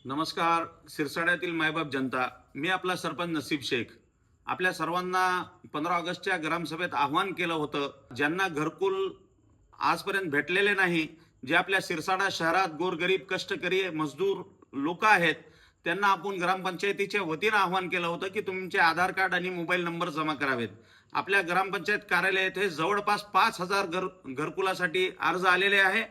नमस्कार. सिरसाड्यातील मायबाप जनता, मी आपला सरपंच नसीब शेख. आपल्या सर्वांना 15 ऑगस्टच्या ग्रामसभेत आव्हान केलं होतं, ज्यांना घरकुल आजपर्यंत भेटलेले नाही, जे आपल्या सिरसाडा शहरात गोरगरीब कष्टकरी मजदूर लोक आहेत, त्यांना आपण ग्रामपंचायतीच्या वतीनं आव्हान केलं होतं की तुमचे आधार कार्ड आणि मोबाईल नंबर जमा करावेत. आपल्या ग्रामपंचायत कार्यालय येथे जवळपास 5,000 घरकुलासाठी अर्ज आलेले आहे.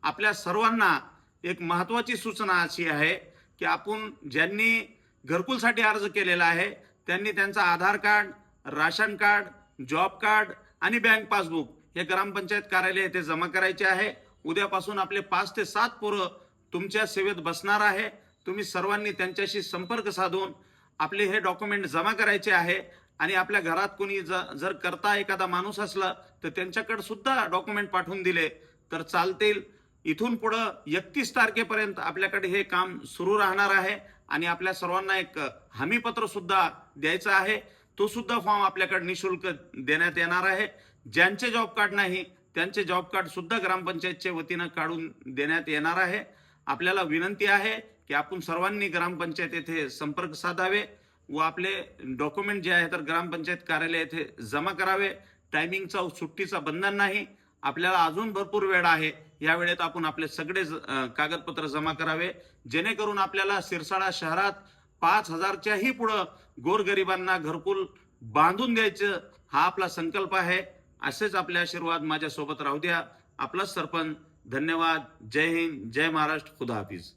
आपल्या सर्वांना एक महत्त्वाची सूचना अशी आहे की आपण ज्यांनी घरकुलसाठी अर्ज केलेला आहे त्यांनी त्यांचा Aadhaar card, ration card, job card आणि बँक पासबुक हे ग्रामपंचायत कार्यालय येथे जमा करायचे आहे. उद्यापासून आपले 5 ते 7 पोरं तुमच्या सेवेत बसणार आहे. तुम्ही सर्वांनी त्यांच्याशी संपर्क साधून आपले हे डॉक्युमेंट जमा करायचे आहे. आणि आपल्या घरात कोणी जर करता एखादा माणूस असला तर त्यांच्याकडे सुद्धा डॉक्युमेंट पाठवून दिले तर चालतील. इथून पुढे 31 तारखेपर्यंत आपल्याकडे हे काम सुरू राहणार आहे. आणि आपल्या सर्वांना एक हमीपत्र सुद्धा द्यायचं आहे. तो सुद्धा फॉर्म आपल्याकडे निशुल्क देण्यात येणार आहे. ज्यांचे जॉब कार्ड नाही त्यांचे जॉब कार्ड सुद्धा ग्रामपंचायतच्या वतीनं काढून देण्यात येणार आहे. आपल्याला विनंती आहे की आपण सर्वांनी ग्रामपंचायत येथे संपर्क साधावे व आपले डॉक्युमेंट जे आहे तर ग्रामपंचायत कार्यालय येथे जमा करावे. टायमिंगचा सुट्टीचा बंधन नाही. आपल्याला अजून भरपूर वेळ आहे. या वेळेत आपण आपले सगळे कागदपत्र जमा करावे, जेणेकरून आपल्याला सिरसाडा शहरात 5,000च्याही पुढे गोरगरिबांना घरकुल बांधून द्यायचं हा आपला संकल्प आहे. असेच आपले आशीर्वाद माझ्या सोबत राहू द्या. आपला सरपंच. धन्यवाद. जय हिंद, जय महाराष्ट्र. खुदा हाफिज.